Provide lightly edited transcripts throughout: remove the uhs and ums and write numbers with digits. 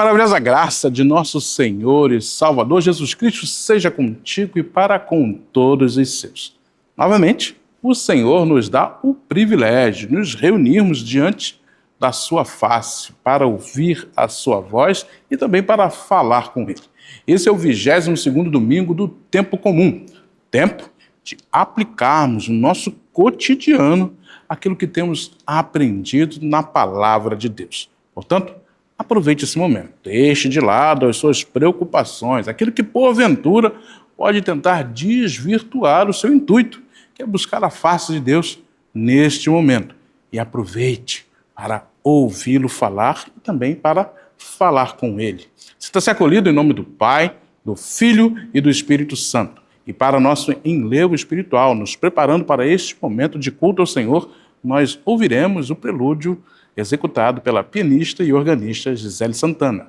maravilhosa graça de nosso Senhor e Salvador Jesus Cristo seja contigo e para com todos os seus. Novamente, o Senhor nos dá o privilégio de nos reunirmos diante da sua face para ouvir a sua voz e também para falar com Ele. Esse é o 22º domingo do Tempo Comum, tempo de aplicarmos no nosso cotidiano aquilo que temos aprendido na Palavra de Deus. Portanto, aproveite esse momento, deixe de lado as suas preocupações, aquilo que porventura pode tentar desvirtuar o seu intuito, que é buscar a face de Deus neste momento. E aproveite para ouvi-lo falar e também para falar com Ele. Sinta-se acolhido em nome do Pai, do Filho e do Espírito Santo. E para nosso enlevo espiritual, nos preparando para este momento de culto ao Senhor, nós ouviremos o prelúdio executado pela pianista e organista Gisele Santana.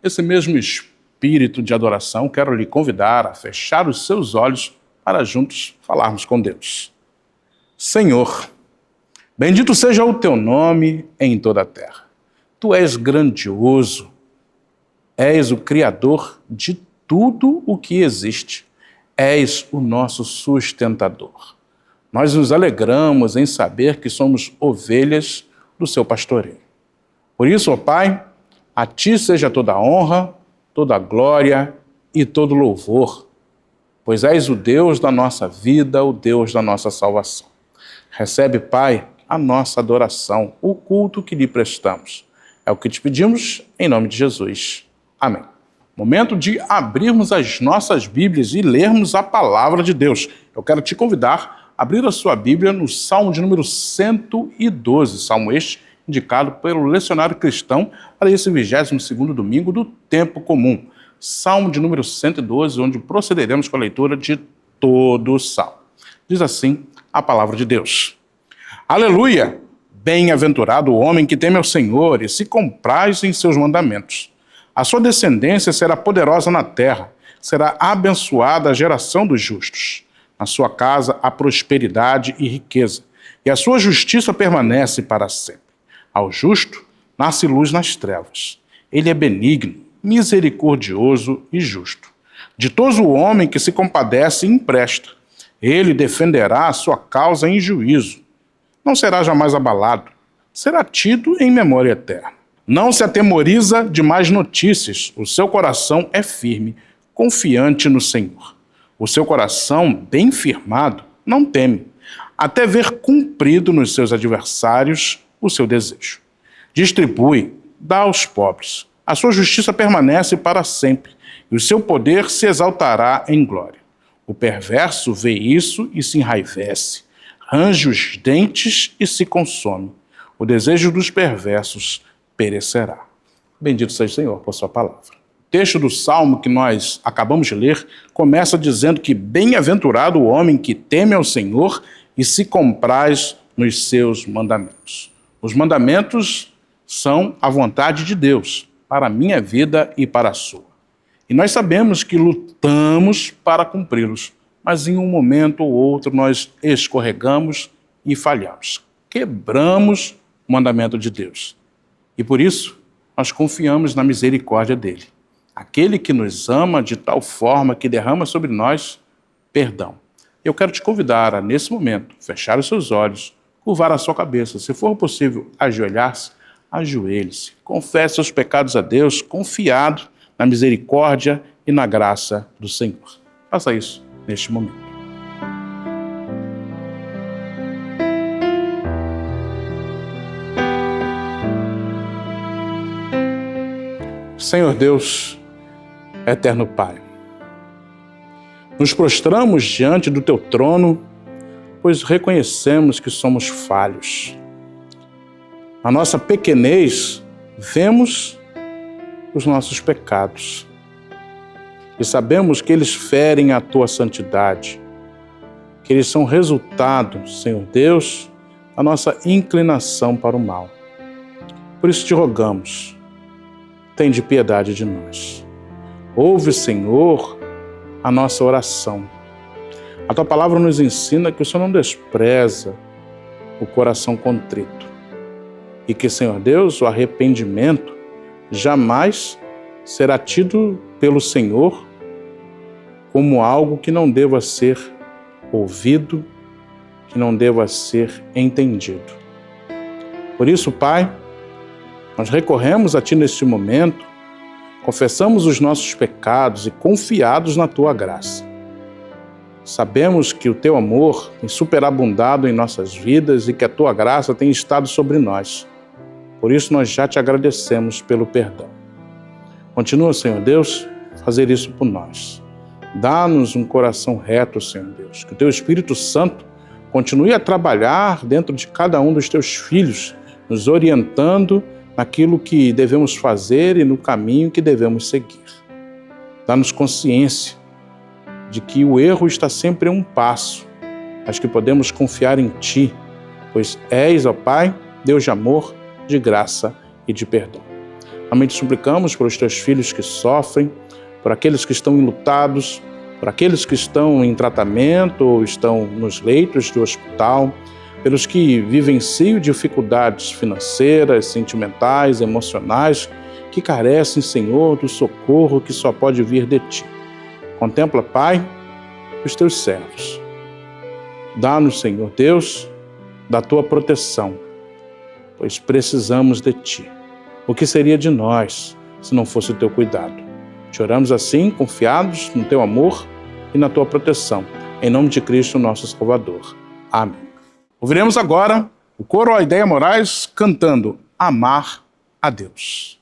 Esse mesmo espírito de adoração, quero lhe convidar a fechar os seus olhos para juntos falarmos com Deus. Senhor, bendito seja o teu nome em toda a terra. Tu és grandioso, és o Criador de tudo o que existe. És o nosso sustentador. Nós nos alegramos em saber que somos ovelhas do seu pastoreio. Por isso, ó Pai, a Ti seja toda a honra, toda a glória e todo louvor, pois és o Deus da nossa vida, o Deus da nossa salvação. Recebe, Pai, a nossa adoração, o culto que lhe prestamos. É o que te pedimos, em nome de Jesus. Amém. Momento de abrirmos as nossas Bíblias e lermos a Palavra de Deus. Eu quero te convidar a abrir a sua Bíblia no Salmo de número 112, Salmo este, indicado pelo Lecionário Cristão para esse 22º domingo do Tempo Comum. Salmo de número 112, onde procederemos com a leitura de todo o Salmo. Diz assim a Palavra de Deus. Aleluia! Bem-aventurado o homem que teme ao Senhor e se compraz em seus mandamentos. A sua descendência será poderosa na terra, será abençoada a geração dos justos. Na sua casa há prosperidade e riqueza, e a sua justiça permanece para sempre. Ao justo nasce luz nas trevas. Ele é benigno, misericordioso e justo. Ditoso o homem que se compadece e empresta. Ele defenderá a sua causa em juízo. Não será jamais abalado. Será tido em memória eterna. Não se atemoriza de más notícias. O seu coração é firme, confiante no Senhor. O seu coração, bem firmado, não teme, até ver cumprido nos seus adversários o seu desejo. Distribui, dá aos pobres. A sua justiça permanece para sempre, e o seu poder se exaltará em glória. O perverso vê isso e se enraivece, range os dentes e se consome. O desejo dos perversos perecerá. Bendito seja o Senhor por sua palavra. O texto do Salmo que nós acabamos de ler começa dizendo que bem-aventurado o homem que teme ao Senhor e se compraz nos seus mandamentos. Os mandamentos são a vontade de Deus para a minha vida e para a sua. E nós sabemos que lutamos para cumpri-los, mas em um momento ou outro nós escorregamos e falhamos. Quebramos o mandamento de Deus. E por isso nós confiamos na misericórdia dele. Aquele que nos ama de tal forma que derrama sobre nós perdão. Eu quero te convidar a, nesse momento, fechar os seus olhos, curvar a sua cabeça. Se for possível ajoelhar-se, ajoelhe-se. Confesse seus pecados a Deus, confiado na misericórdia e na graça do Senhor. Faça isso neste momento. Senhor Deus, eterno Pai, nos prostramos diante do Teu trono, pois reconhecemos que somos falhos. Na nossa pequenez, vemos os nossos pecados e sabemos que eles ferem a Tua santidade, que eles são resultado, Senhor Deus, da nossa inclinação para o mal. Por isso te rogamos, tende piedade de nós. Ouve, Senhor, a nossa oração. A Tua palavra nos ensina que o Senhor não despreza o coração contrito e que, Senhor Deus, o arrependimento jamais será tido pelo Senhor como algo que não deva ser ouvido, que não deva ser entendido. Por isso, Pai, nós recorremos a Ti neste momento, confessamos os nossos pecados e confiados na Tua graça. Sabemos que o Teu amor tem superabundado em nossas vidas e que a Tua graça tem estado sobre nós. Por isso nós já Te agradecemos pelo perdão. Continua, Senhor Deus, a fazer isso por nós. Dá-nos um coração reto, Senhor Deus. Que o Teu Espírito Santo continue a trabalhar dentro de cada um dos Teus filhos, nos orientando naquilo que devemos fazer e no caminho que devemos seguir. Dá-nos consciência de que o erro está sempre a um passo, mas que podemos confiar em Ti, pois és, ó Pai, Deus de amor, de graça e de perdão. Amém. Te suplicamos por os Teus filhos que sofrem, por aqueles que estão enlutados, por aqueles que estão em tratamento ou estão nos leitos de hospital, pelos que vivenciam dificuldades financeiras, sentimentais, emocionais, que carecem, Senhor, do socorro que só pode vir de Ti. Contempla, Pai, os Teus servos. Dá-nos, Senhor Deus, da Tua proteção, pois precisamos de Ti. O que seria de nós se não fosse o Teu cuidado? Te oramos assim, confiados no Teu amor e na Tua proteção. Em nome de Cristo, nosso Salvador. Amém. Ouviremos agora o coro Aideia Moraes cantando Amar a Deus.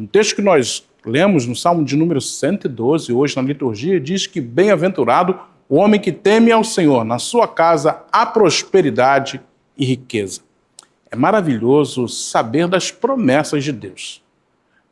texto que nós lemos no Salmo de número 112, hoje na liturgia, diz que bem-aventurado o homem que teme ao Senhor, na sua casa há prosperidade e riqueza. É maravilhoso saber das promessas de Deus.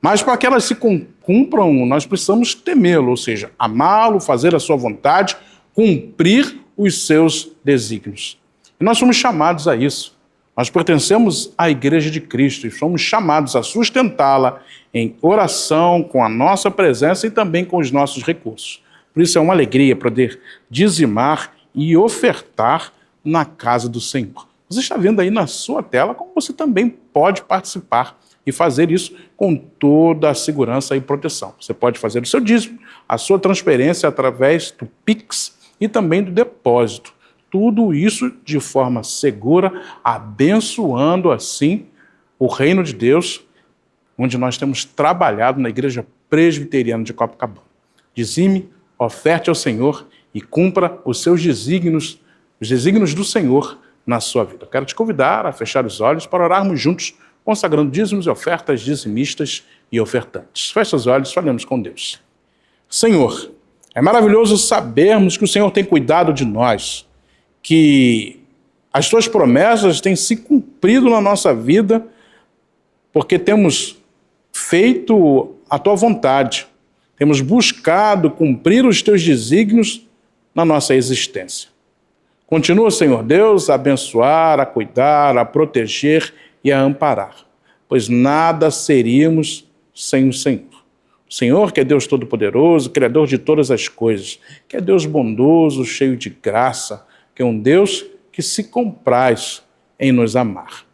Mas para que elas se cumpram, nós precisamos temê-lo, ou seja, amá-lo, fazer a sua vontade, cumprir os seus desígnios. E nós somos chamados a isso. Nós pertencemos à Igreja de Cristo e somos chamados a sustentá-la em oração, com a nossa presença e também com os nossos recursos. Por isso é uma alegria poder dizimar e ofertar na casa do Senhor. Você está vendo aí na sua tela como você também pode participar e fazer isso com toda a segurança e proteção. Você pode fazer o seu dízimo, a sua transferência através do Pix e também do depósito. Tudo isso de forma segura, abençoando assim o reino de Deus, onde nós temos trabalhado na Igreja Presbiteriana de Copacabana. Dizime, oferte ao Senhor e cumpra os seus desígnios, os desígnios do Senhor na sua vida. Eu quero te convidar a fechar os olhos para orarmos juntos, consagrando dízimos e ofertas dizimistas e ofertantes. Feche os olhos, falemos com Deus. Senhor, é maravilhoso sabermos que o Senhor tem cuidado de nós, que as tuas promessas têm se cumprido na nossa vida, porque temos feito a tua vontade, temos buscado cumprir os teus desígnios na nossa existência. Continua, Senhor Deus, a abençoar, a cuidar, a proteger e a amparar, pois nada seríamos sem o Senhor. O Senhor, que é Deus Todo-Poderoso, Criador de todas as coisas, que é Deus bondoso, cheio de graça, que é um Deus que se compraz em nos amar.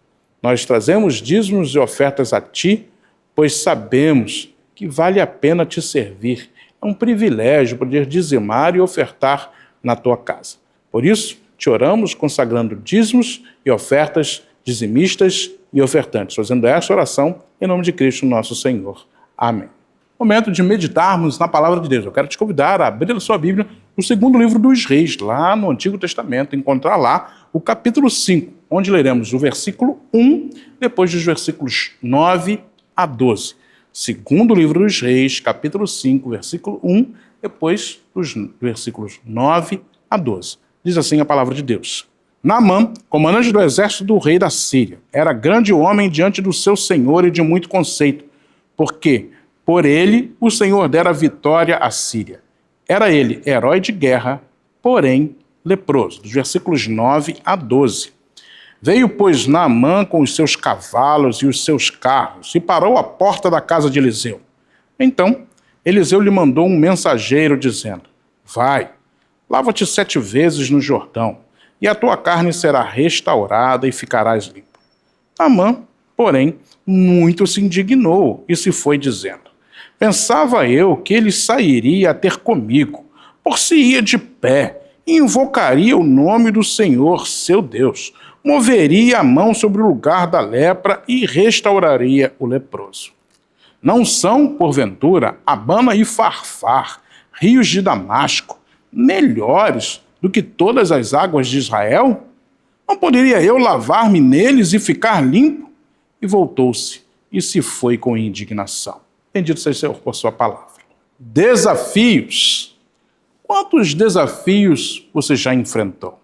Nós trazemos dízimos e ofertas a Ti, pois sabemos que vale a pena Te servir. É um privilégio poder dizimar e ofertar na Tua casa. Por isso, Te oramos consagrando dízimos e ofertas dizimistas e ofertantes, fazendo esta oração em nome de Cristo nosso Senhor. Amém. Momento de meditarmos na palavra de Deus. Eu quero te convidar a abrir a sua Bíblia no segundo livro dos Reis, lá no Antigo Testamento, encontrar lá o capítulo 5, onde leremos o versículo 1, depois dos versículos 9 a 12. Segundo livro dos Reis, capítulo 5, versículo 1, depois dos versículos 9 a 12. Diz assim a palavra de Deus. Naamã, comandante do exército do rei da Síria, era grande homem diante do seu senhor e de muito conceito, porque por ele o Senhor dera vitória à Síria. Era ele herói de guerra, porém leproso. Dos versículos 9 a 12. Veio, pois, Naamã com os seus cavalos e os seus carros e parou à porta da casa de Eliseu. Então, Eliseu lhe mandou um mensageiro dizendo: Vai, lava-te 7 vezes no Jordão, e a tua carne será restaurada e ficarás limpo. Naamã, porém, muito se indignou e se foi dizendo: Pensava eu que ele sairia a ter comigo, por se ia de pé, e invocaria o nome do Senhor, seu Deus, moveria a mão sobre o lugar da lepra e restauraria o leproso. Não são, porventura, Abana e Farfar, rios de Damasco, melhores do que todas as águas de Israel? Não poderia eu lavar-me neles e ficar limpo? E voltou-se e se foi com indignação. Bendito seja o Senhor por sua palavra. Desafios. Quantos desafios você já enfrentou?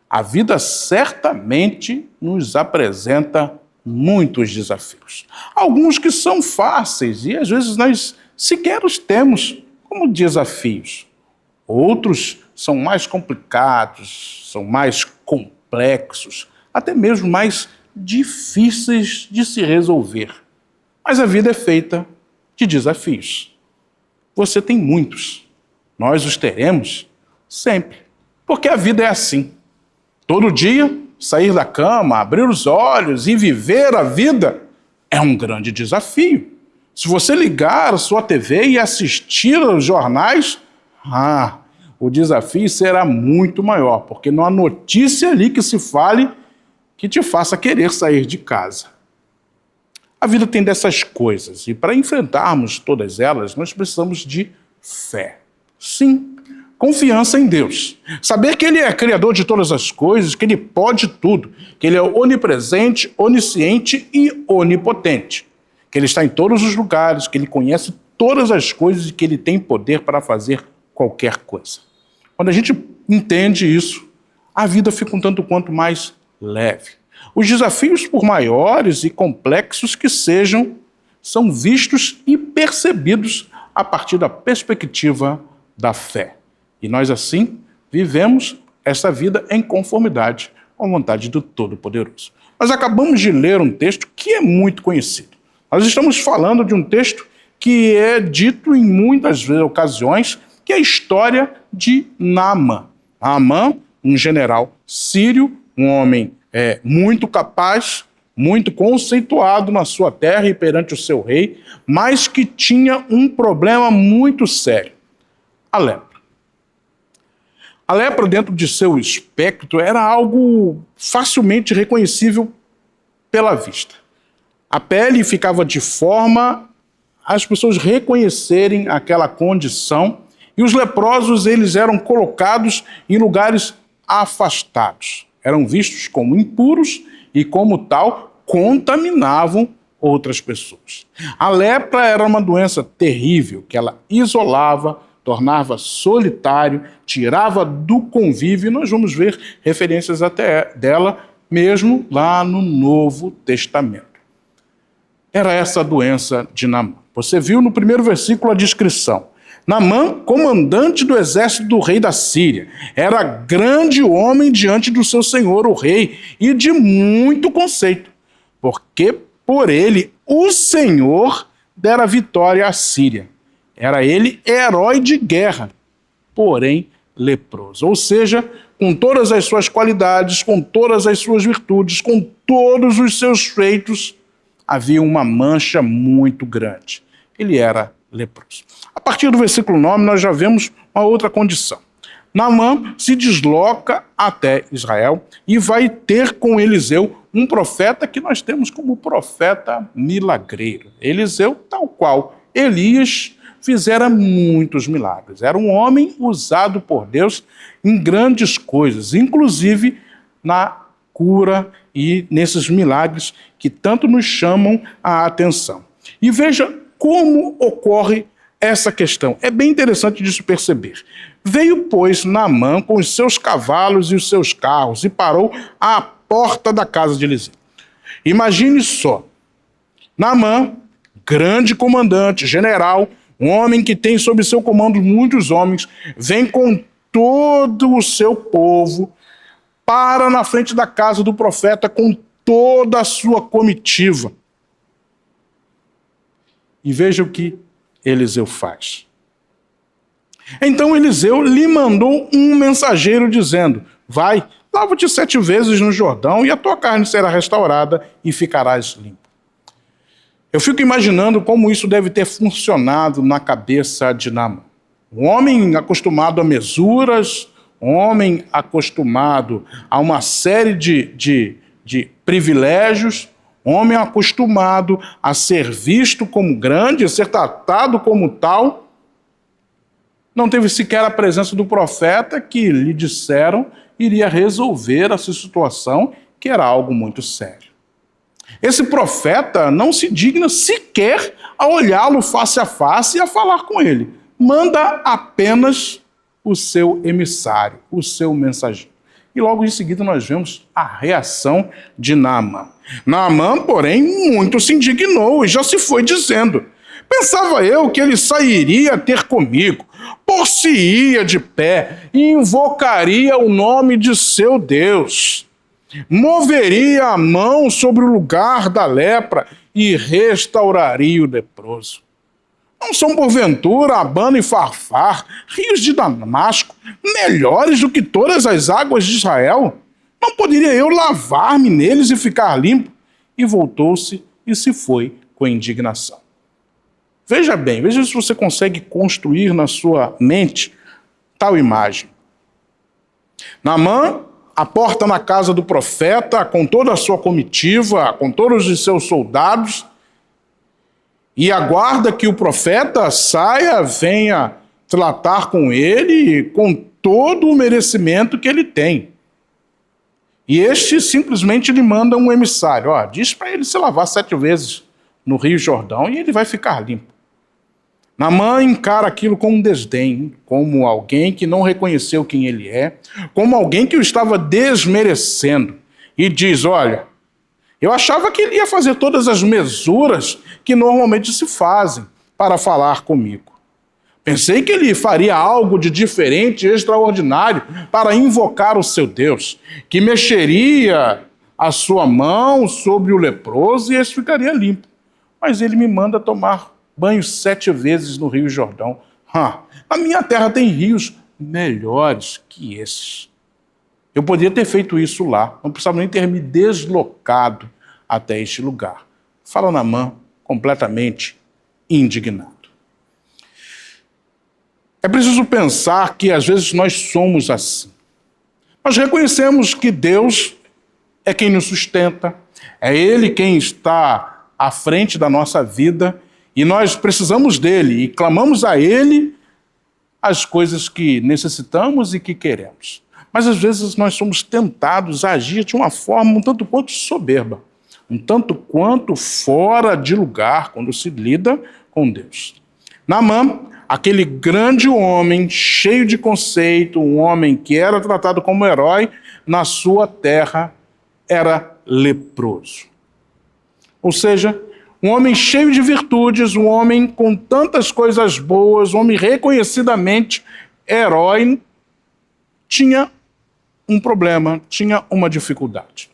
A vida certamente nos apresenta muitos desafios. Alguns que são fáceis e às vezes nós sequer os temos como desafios. Outros são mais complicados, são mais complexos, até mesmo mais difíceis de se resolver. Mas a vida é feita de desafios. Você tem muitos. Nós os teremos sempre. Porque a vida é assim. Todo dia, sair da cama, abrir os olhos e viver a vida é um grande desafio. Se você ligar a sua TV e assistir aos jornais, o desafio será muito maior, porque não há notícia ali que se fale que te faça querer sair de casa. A vida tem dessas coisas, e para enfrentarmos todas elas, nós precisamos de fé. Sim, confiança em Deus. Saber que Ele é criador de todas as coisas, que Ele pode tudo, que Ele é onipresente, onisciente e onipotente. que ele está em todos os lugares, que ele conhece todas as coisas e que ele tem poder para fazer qualquer coisa. Quando a gente entende isso, a vida fica um tanto quanto mais leve. Os desafios, por maiores e complexos que sejam, são vistos e percebidos a partir da perspectiva da fé. E nós, assim, vivemos essa vida em conformidade com a vontade do Todo-Poderoso. Nós acabamos de ler um texto que é muito conhecido. Nós estamos falando de um texto que é dito em muitas ocasiões, que é a história de Naamã. Naamã, um general sírio, um homem muito capaz, muito conceituado na sua terra e perante o seu rei, mas que tinha um problema muito sério: a lepra. A lepra, dentro de seu espectro, era algo facilmente reconhecível pela vista. A pele ficava de forma a as pessoas reconhecerem aquela condição, e os leprosos eles eram colocados em lugares afastados. Eram vistos como impuros e, como tal, contaminavam outras pessoas. A lepra era uma doença terrível, que ela isolava, tornava solitário, tirava do convívio, e nós vamos ver referências até dela mesmo lá no Novo Testamento. Era essa a doença de Naamã. Você viu no primeiro versículo a descrição. Naamã, comandante do exército do rei da Síria, era grande homem diante do seu senhor, o rei, e de muito conceito, porque por ele o Senhor dera vitória à Síria. Era ele herói de guerra, porém leproso. Ou seja, com todas as suas qualidades, com todas as suas virtudes, com todos os seus feitos, havia uma mancha muito grande. Ele era leproso. A partir do versículo 9, nós já vemos uma outra condição. Naamã se desloca até Israel e vai ter com Eliseu, um profeta que nós temos como profeta milagreiro. Eliseu, tal qual Elias, fizera muitos milagres. Era um homem usado por Deus em grandes coisas, inclusive na cura e nesses milagres que tanto nos chamam a atenção. E veja como ocorre essa questão. É bem interessante de se perceber. Veio, pois, Naamã com os seus cavalos e os seus carros e parou à porta da casa de Eliseu. Imagine só, Naamã, grande comandante, general, um homem que tem sob seu comando muitos homens, vem com todo o seu povo, para na frente da casa do profeta com toda a sua comitiva. E veja o que Eliseu faz. Então Eliseu lhe mandou um mensageiro dizendo: vai, lava-te 7 vezes no Jordão e a tua carne será restaurada e ficarás limpo. Eu fico imaginando como isso deve ter funcionado na cabeça de Naamã. Um homem acostumado a mesuras, um homem acostumado a uma série de privilégios, um homem acostumado a ser visto como grande, a ser tratado como tal, não teve sequer a presença do profeta que lhe disseram iria resolver essa situação, que era algo muito sério. Esse profeta não se digna sequer a olhá-lo face a face e a falar com ele. Manda apenas o seu emissário, o seu mensageiro. E logo em seguida nós vemos a reação de Naamã. Naamã, porém, muito se indignou e já se foi dizendo: pensava eu que ele sairia ter comigo, por-se-ia de pé e invocaria o nome de seu Deus. Moveria a mão sobre o lugar da lepra e restauraria o leproso. Não são, porventura, Abana e Farfar, rios de Damasco, melhores do que todas as águas de Israel? Não poderia eu lavar-me neles e ficar limpo? E voltou-se e se foi com indignação. Veja bem, veja se você consegue construir na sua mente tal imagem. Naamã aporta na casa do profeta com toda a sua comitiva, com todos os seus soldados, e aguarda que o profeta saia, venha tratar com ele com todo o merecimento que ele tem. E este simplesmente lhe manda um emissário: diz para ele se lavar 7 vezes no Rio Jordão e ele vai ficar limpo. Naamã encara aquilo com um desdém, como alguém que não reconheceu quem ele é, como alguém que o estava desmerecendo. E diz, olha, eu achava que ele ia fazer todas as mesuras que normalmente se fazem para falar comigo. Pensei que ele faria algo de diferente, extraordinário, para invocar o seu Deus, que mexeria a sua mão sobre o leproso e esse ficaria limpo. Mas ele me manda tomar banho 7 vezes no Rio Jordão. A minha terra tem rios melhores que esses. Eu poderia ter feito isso lá, não precisava nem ter me deslocado até este lugar. Fala Naamã, completamente indignado. É preciso pensar que às vezes nós somos assim. Nós reconhecemos que Deus é quem nos sustenta, é Ele quem está à frente da nossa vida e nós precisamos dEle e clamamos a Ele as coisas que necessitamos e que queremos. Mas às vezes nós somos tentados a agir de uma forma um tanto quanto soberba, um tanto quanto fora de lugar quando se lida com Deus. Naamã, aquele grande homem cheio de conceito, um homem que era tratado como herói, na sua terra era leproso. Ou seja, um homem cheio de virtudes, um homem com tantas coisas boas, um homem reconhecidamente herói, tinha um problema, tinha uma dificuldade.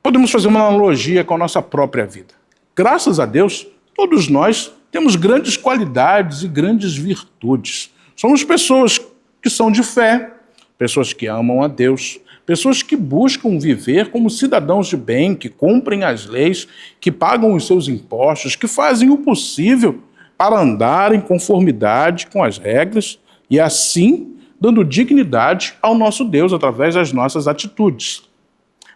Podemos fazer uma analogia com a nossa própria vida. Graças a Deus, todos nós temos grandes qualidades e grandes virtudes. Somos pessoas que são de fé, pessoas que amam a Deus, pessoas que buscam viver como cidadãos de bem, que cumprem as leis, que pagam os seus impostos, que fazem o possível para andar em conformidade com as regras e assim dando dignidade ao nosso Deus através das nossas atitudes.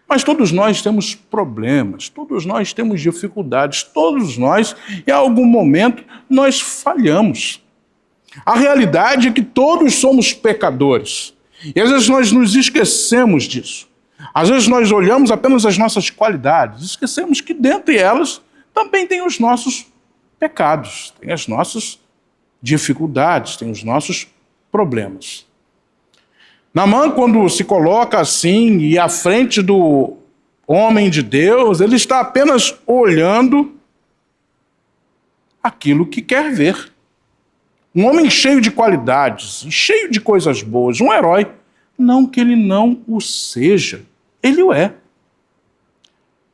Mas todos nós temos problemas, todos nós temos dificuldades, todos nós, em algum momento, nós falhamos. A realidade é que todos somos pecadores. E às vezes nós nos esquecemos disso. Às vezes nós olhamos apenas as nossas qualidades, esquecemos que dentre elas também tem os nossos pecados, tem as nossas dificuldades, tem os nossos problemas. Naamã, quando se coloca assim e à frente do homem de Deus, ele está apenas olhando aquilo que quer ver. Um homem cheio de qualidades, cheio de coisas boas, um herói. Não que ele não o seja, ele o é.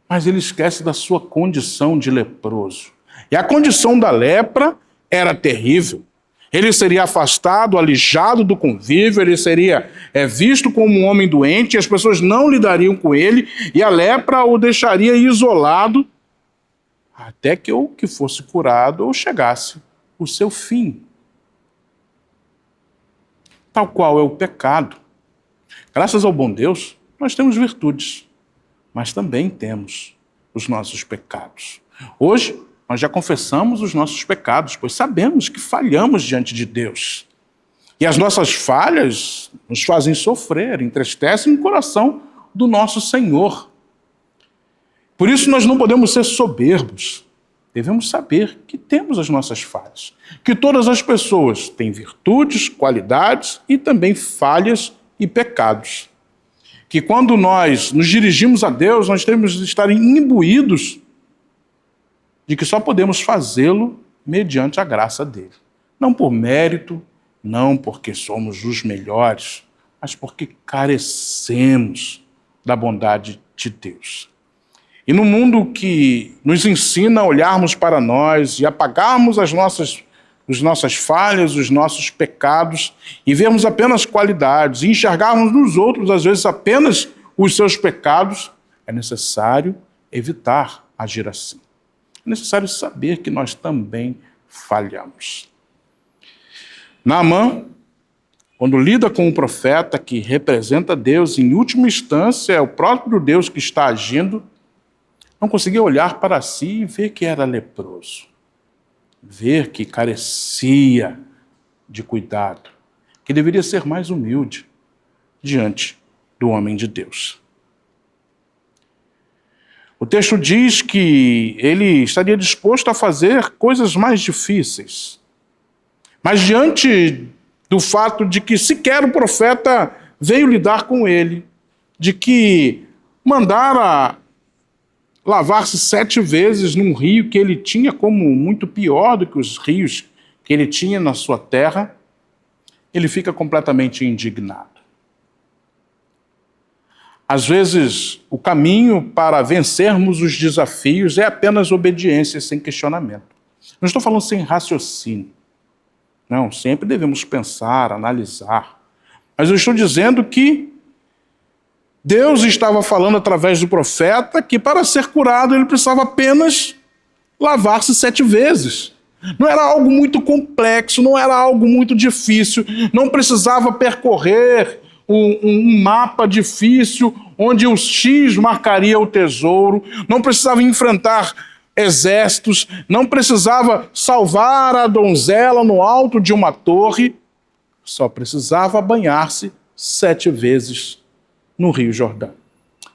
Mas ele esquece da sua condição de leproso. E a condição da lepra era terrível. Ele seria afastado, alijado do convívio, ele seria visto como um homem doente, e as pessoas não lidariam com ele, e a lepra o deixaria isolado até que ou que fosse curado ou chegasse o seu fim. Tal qual é o pecado. Graças ao bom Deus, nós temos virtudes, mas também temos os nossos pecados. Hoje, nós já confessamos os nossos pecados, pois sabemos que falhamos diante de Deus. E as nossas falhas nos fazem sofrer, entristecem o coração do nosso Senhor. Por isso nós não podemos ser soberbos. Devemos saber que temos as nossas falhas, que todas as pessoas têm virtudes, qualidades e também falhas e pecados. Que quando nós nos dirigimos a Deus, nós temos de estar imbuídos de que só podemos fazê-lo mediante a graça dele. Não por mérito, não porque somos os melhores, mas porque carecemos da bondade de Deus. E no mundo que nos ensina a olharmos para nós e apagarmos as nossas falhas, os nossos pecados, e vermos apenas qualidades, e enxergarmos nos outros, às vezes, apenas os seus pecados, é necessário evitar agir assim. É necessário saber que nós também falhamos. Naamã, quando lida com um profeta que representa Deus, em última instância é o próprio Deus que está agindo, não conseguia olhar para si e ver que era leproso, ver que carecia de cuidado, que deveria ser mais humilde diante do homem de Deus. O texto diz que ele estaria disposto a fazer coisas mais difíceis. Mas diante do fato de que sequer o profeta veio lidar com ele, de que mandara lavar-se 7 vezes num rio que ele tinha como muito pior do que os rios que ele tinha na sua terra, ele fica completamente indignado. Às vezes, o caminho para vencermos os desafios é apenas obediência sem questionamento. Não estou falando sem raciocínio. Não, sempre devemos pensar, analisar. Mas eu estou dizendo que Deus estava falando através do profeta que para ser curado ele precisava apenas lavar-se 7 vezes. Não era algo muito complexo, não era algo muito difícil, não precisava percorrer um mapa difícil onde o X marcaria o tesouro, não precisava enfrentar exércitos, não precisava salvar a donzela no alto de uma torre, só precisava banhar-se 7 vezes no Rio Jordão.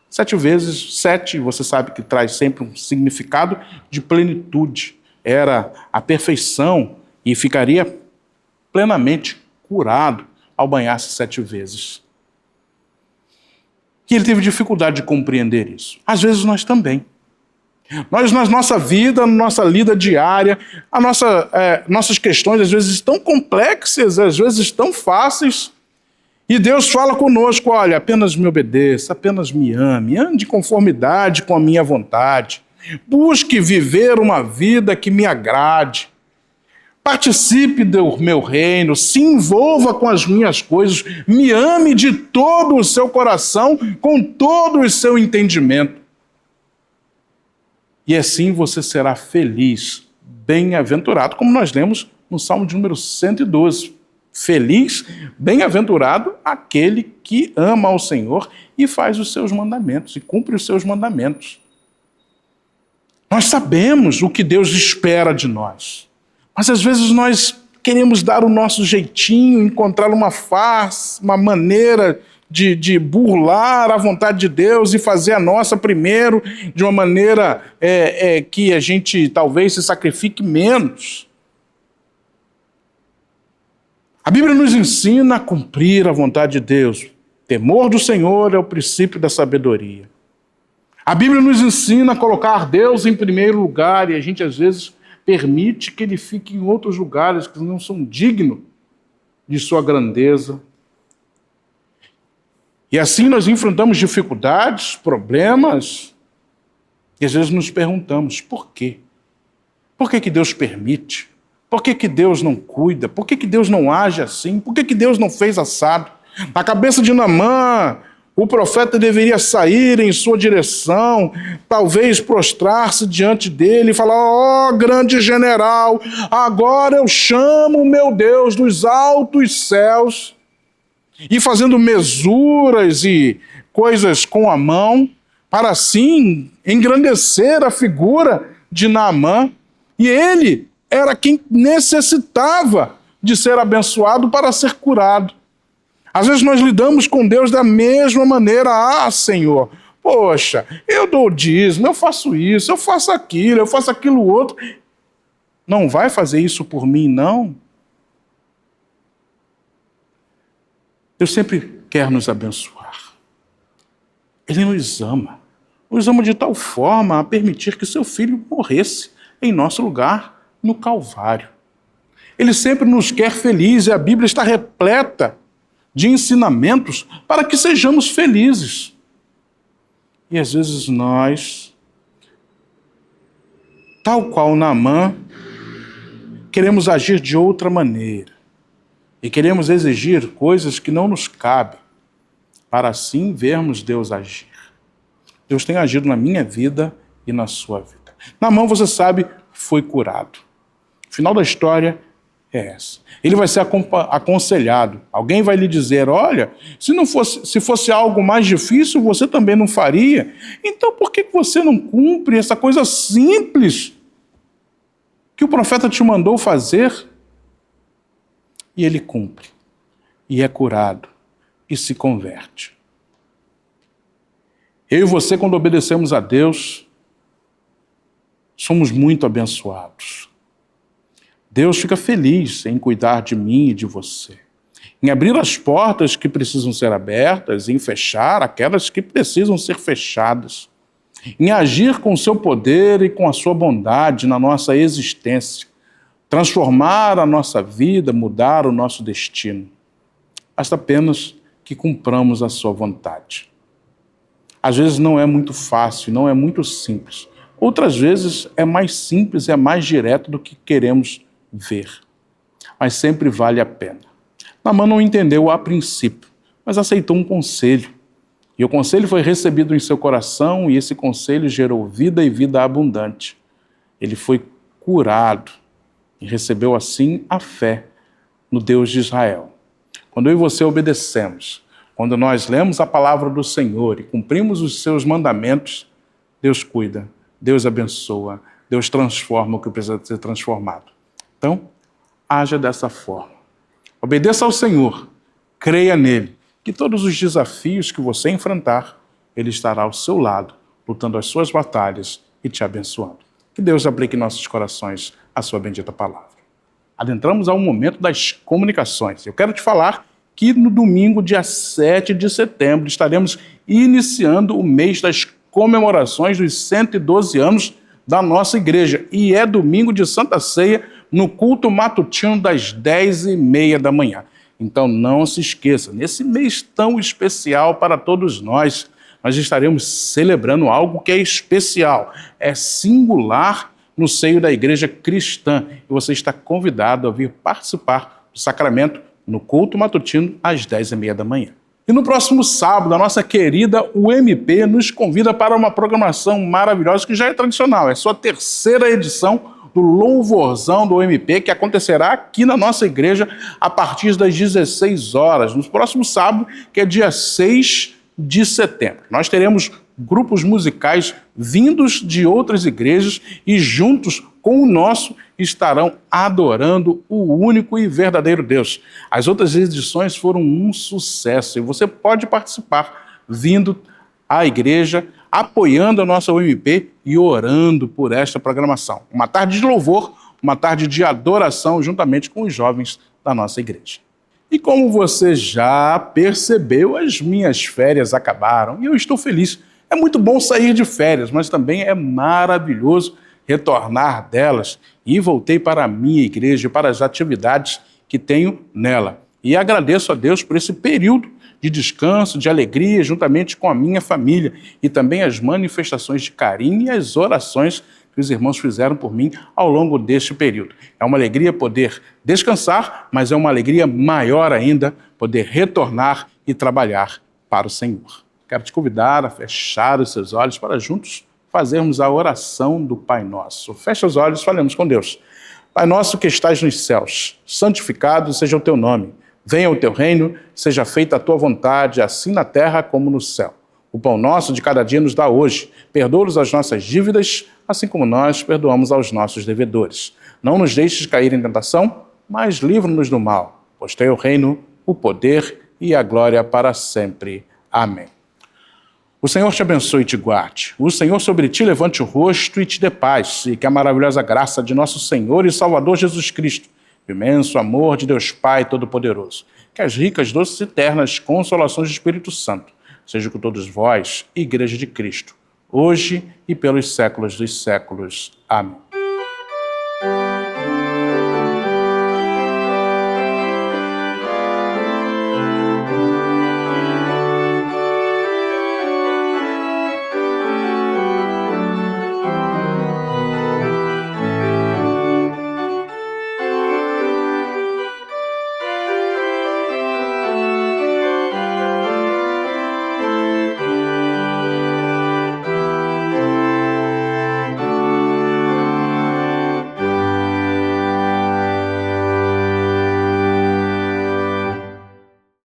7 vezes, 7, você sabe que traz sempre um significado de plenitude. Era a perfeição e ficaria plenamente curado ao banhar-se 7 vezes. E ele teve dificuldade de compreender isso. Às vezes nós também. Nós, na nossa vida, na nossa lida diária, nossas questões às vezes tão complexas, às vezes tão fáceis, e Deus fala conosco, olha, apenas me obedeça, apenas me ame, ande de conformidade com a minha vontade, busque viver uma vida que me agrade, participe do meu reino, se envolva com as minhas coisas, me ame de todo o seu coração, com todo o seu entendimento. E assim você será feliz, bem-aventurado, como nós lemos no Salmo de número 112. Feliz, bem-aventurado aquele que ama ao Senhor e faz os seus mandamentos, e cumpre os seus mandamentos. Nós sabemos o que Deus espera de nós, mas às vezes nós queremos dar o nosso jeitinho, encontrar uma farsa, uma maneira de burlar a vontade de Deus e fazer a nossa primeiro, de uma maneira que a gente talvez se sacrifique menos. A Bíblia nos ensina a cumprir a vontade de Deus. Temor do Senhor é o princípio da sabedoria. A Bíblia nos ensina a colocar Deus em primeiro lugar e a gente às vezes permite que ele fique em outros lugares que não são dignos de sua grandeza. E assim nós enfrentamos dificuldades, problemas, e às vezes nos perguntamos, por quê? Por que Deus permite? Por que Deus não cuida? Por que Deus não age assim? Por que Deus não fez assado? Na cabeça de Naamã, o profeta deveria sair em sua direção, talvez prostrar-se diante dele e falar, ó grande general, agora eu chamo o meu Deus dos altos céus, e fazendo mesuras e coisas com a mão, para assim engrandecer a figura de Naamã. E ele era quem necessitava de ser abençoado para ser curado. Às vezes nós lidamos com Deus da mesma maneira. Ah, Senhor, poxa, eu dou o dízimo, eu faço isso, eu faço aquilo outro. Não vai fazer isso por mim, não? Deus sempre quer nos abençoar. Ele nos ama de tal forma a permitir que seu filho morresse em nosso lugar no Calvário. Ele sempre nos quer felizes e a Bíblia está repleta de ensinamentos para que sejamos felizes. E às vezes nós, tal qual Naamã, queremos agir de outra maneira. E queremos exigir coisas que não nos cabem, para assim vermos Deus agir. Deus tem agido na minha vida e na sua vida. Naamã, você sabe, foi curado. O final da história é essa. Ele vai ser aconselhado. Alguém vai lhe dizer, olha, se fosse algo mais difícil, você também não faria. Então por que você não cumpre essa coisa simples que o profeta te mandou fazer? E ele cumpre, e é curado, e se converte. Eu e você, quando obedecemos a Deus, somos muito abençoados. Deus fica feliz em cuidar de mim e de você, em abrir as portas que precisam ser abertas, em fechar aquelas que precisam ser fechadas, em agir com o seu poder e com a sua bondade na nossa existência, transformar a nossa vida, mudar o nosso destino. Basta apenas que cumpramos a sua vontade. Às vezes não é muito fácil, não é muito simples. Outras vezes é mais simples, é mais direto do que queremos ver. Mas sempre vale a pena. Naamã não entendeu a princípio, mas aceitou um conselho. E o conselho foi recebido em seu coração e esse conselho gerou vida e vida abundante. Ele foi curado e recebeu assim a fé no Deus de Israel. Quando eu e você obedecemos, quando nós lemos a palavra do Senhor e cumprimos os seus mandamentos, Deus cuida, Deus abençoa, Deus transforma o que precisa ser transformado. Então, haja dessa forma. Obedeça ao Senhor, creia nele, que todos os desafios que você enfrentar, ele estará ao seu lado, lutando as suas batalhas e te abençoando. Que Deus aplique em nossos corações a sua bendita palavra. Adentramos ao momento das comunicações. Eu quero te falar que no domingo, dia 7 de setembro, estaremos iniciando o mês das comemorações dos 112 anos da nossa igreja. E é domingo de Santa Ceia, no culto matutino das 10h30 da manhã. Então não se esqueça, nesse mês tão especial para todos nós estaremos celebrando algo que é especial, é singular no seio da igreja cristã. E você está convidado a vir participar do sacramento no culto matutino às 10h30 da manhã. E no próximo sábado, a nossa querida UMP nos convida para uma programação maravilhosa que já é tradicional. É sua terceira edição do Louvorzão do UMP, que acontecerá aqui na nossa igreja a partir das 16 horas, no próximo sábado, que é dia 6 de setembro. Nós teremos grupos musicais vindos de outras igrejas e juntos com o nosso estarão adorando o único e verdadeiro Deus. As outras edições foram um sucesso e você pode participar vindo à igreja, apoiando a nossa UMP e orando por esta programação. Uma tarde de louvor, uma tarde de adoração juntamente com os jovens da nossa igreja. E como você já percebeu, as minhas férias acabaram e eu estou feliz. É muito bom sair de férias, mas também é maravilhoso retornar delas. E voltei para a minha igreja, para as atividades que tenho nela. E agradeço a Deus por esse período de descanso, de alegria, juntamente com a minha família, e também as manifestações de carinho e as orações que os irmãos fizeram por mim ao longo deste período. É uma alegria poder descansar, mas é uma alegria maior ainda poder retornar e trabalhar para o Senhor. Quero te convidar a fechar os seus olhos para juntos fazermos a oração do Pai Nosso. Feche os olhos, falemos com Deus. Pai nosso que estás nos céus, santificado seja o teu nome. Venha o teu reino, seja feita a tua vontade, assim na terra como no céu. O pão nosso de cada dia nos dá hoje. Perdoa-nos as nossas dívidas, assim como nós perdoamos aos nossos devedores. Não nos deixes cair em tentação, mas livra-nos do mal. Pois teu é o reino, o poder e a glória para sempre. Amém. O Senhor te abençoe e te guarde. O Senhor sobre ti levante o rosto e te dê paz. E que a maravilhosa graça de nosso Senhor e Salvador Jesus Cristo, o imenso amor de Deus Pai Todo-Poderoso, que as ricas, doces e eternas consolações do Espírito Santo seja com todos vós, Igreja de Cristo, hoje e pelos séculos dos séculos. Amém.